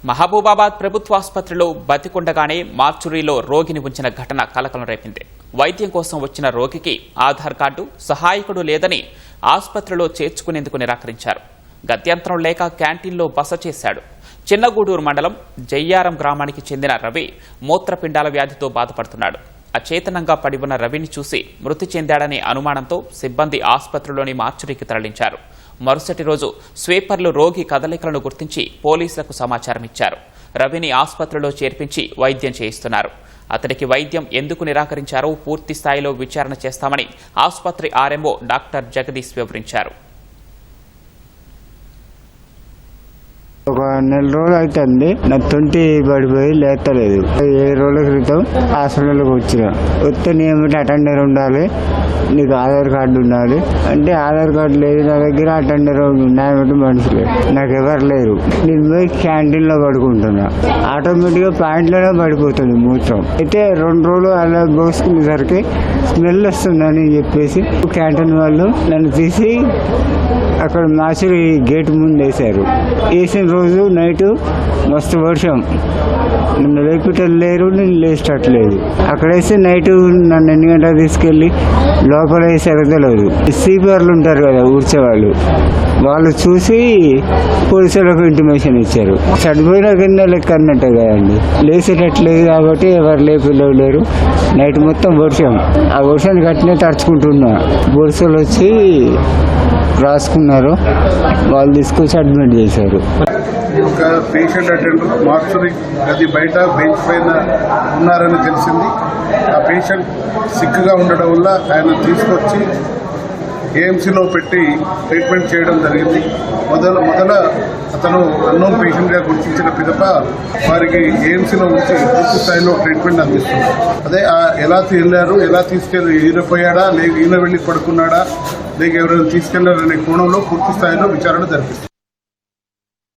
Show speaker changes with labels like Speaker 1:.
Speaker 1: మహబూబాబాద్ ప్రభుత్వ ఆసుపత్రిలో బతికుండగానే మార్చురీలో రోగిని ఉంచిన ఘటన కలకలం రేపింది. వైద్యం కోసం వచ్చిన రోగికి ఆధార్ కార్డు, సహాయకుడు లేదని ఆసుపత్రిలో చేర్చుకునేందుకు నిరాకరించారు. గత్యంతరం లేక క్యాంటీన్లో బస చేశాడు. చిన్నగూడూరు మండలం జయ్యారం గ్రామానికి చెందిన రవి మూత్రపిండాల వ్యాధితో బాధపడుతున్నాడు. అచేతనంగా పడి ఉన్న రవిని చూసి మృతి చెందాడనే అనుమానంతో సిబ్బంది ఆసుపత్రిలోని మార్చురీకి తరలించారు. మరుసటి రోజు స్వీపర్లు రోగి కదలికలను గుర్తించి పోలీసులకు సమాచారం ఇచ్చారు. రవిని ఆసుపత్రిలో చేర్పించి వైద్యం చేయిస్తున్నారు. అతడికి వైద్యం ఎందుకు నిరాకరించారో పూర్తి స్థాయిలో విచారణ చేస్తామని ఆసుపత్రి ఆర్ఎంఓ డాక్టర్ జగదీష్ వివరించారు.
Speaker 2: ఒక నెల రోజులు అవుతుంది. నా 20 పడిపోయి లేస్తలేదు. 7 రోజుల క్రితం హాస్పిటల్కి వస్తే ఏమిటి అటెండర్ ఉండాలి, నీకు ఆధార్ కార్డు ఉండాలి అంటే ఆధార్ కార్డు లేదు నా దగ్గర, అటెండర్ ఉన్నాయన్నట్టు మనుషులే, నాకు ఎవరు లేరు. నేను పోయి క్యాంటీన్లో పడుకుంటున్నా. ఆటోమేటిక్గా ప్యాంట్లోనే పడిపోతుంది మూత్రం. అయితే 2 రోజులు అలా పోసుకునేసరికి స్మెల్ వస్తుందని చెప్పేసి క్యాంటీన్ వాళ్ళు నన్ను తీసి అక్కడ మార్చురీ గేట్ ముందు వేశారు. వేసిన రోజు నైట్ మస్తు వర్షం, నన్ను లేపిటలు లేరు, నేను లేచేటట్లేదు. అక్కడ వేస్తే నైట్ నన్ను 8 గంటలకు తీసుకెళ్ళి లోపల వేసారో తెలియదు. స్వీపర్లు ఉంటారు కదా ఊడ్చేవాళ్ళు, వాళ్ళు చూసి పోలీసులకు ఇంటిమేషన్ ఇచ్చారు. చనిపోయిన కింద లెక్క అన్నట్టే కదండి, లేచేటట్లేదు కాబట్టి ఎవరు లేరు. నైట్ మొత్తం వర్షం, ఆ వర్షాన్ని గట్టినే తడుచుకుంటున్నా. పోలీసులు వచ్చి రాసుకున్నారు, వాళ్ళు తీసుకొచ్చి అడ్మిట్ చేశారు.
Speaker 3: ఒక పేషెంట్ అటెండర్ మార్చురీ గది బయట బెంచ్ పైన ఉన్నారని తెలిసింది. ఆ పేషెంట్ సిక్గా ఉండడం వల్ల ఆయన తీసుకొచ్చి ఏఎంసీలో పెట్టి ట్రీట్మెంట్ చేయడం జరిగింది. మొదల అతను అన్నోన్ పేషెంట్గా గుర్తించిన పిదప వారికి ఏఎంసీలో ఉంచి పూర్తి స్థాయిలో ట్రీట్మెంట్ అందిస్తున్నారు. అదే ఎలా వెళ్ళారు, ఎలా తీసుకెళ్ళి ఈయనపోయాడా, లేక ఈయన వెళ్ళి పడుకున్నాడా, లేక ఎవరైనా తీసుకెళ్లారనే కోణంలో పూర్తి స్థాయిలో విచారణ జరిపిస్తారు.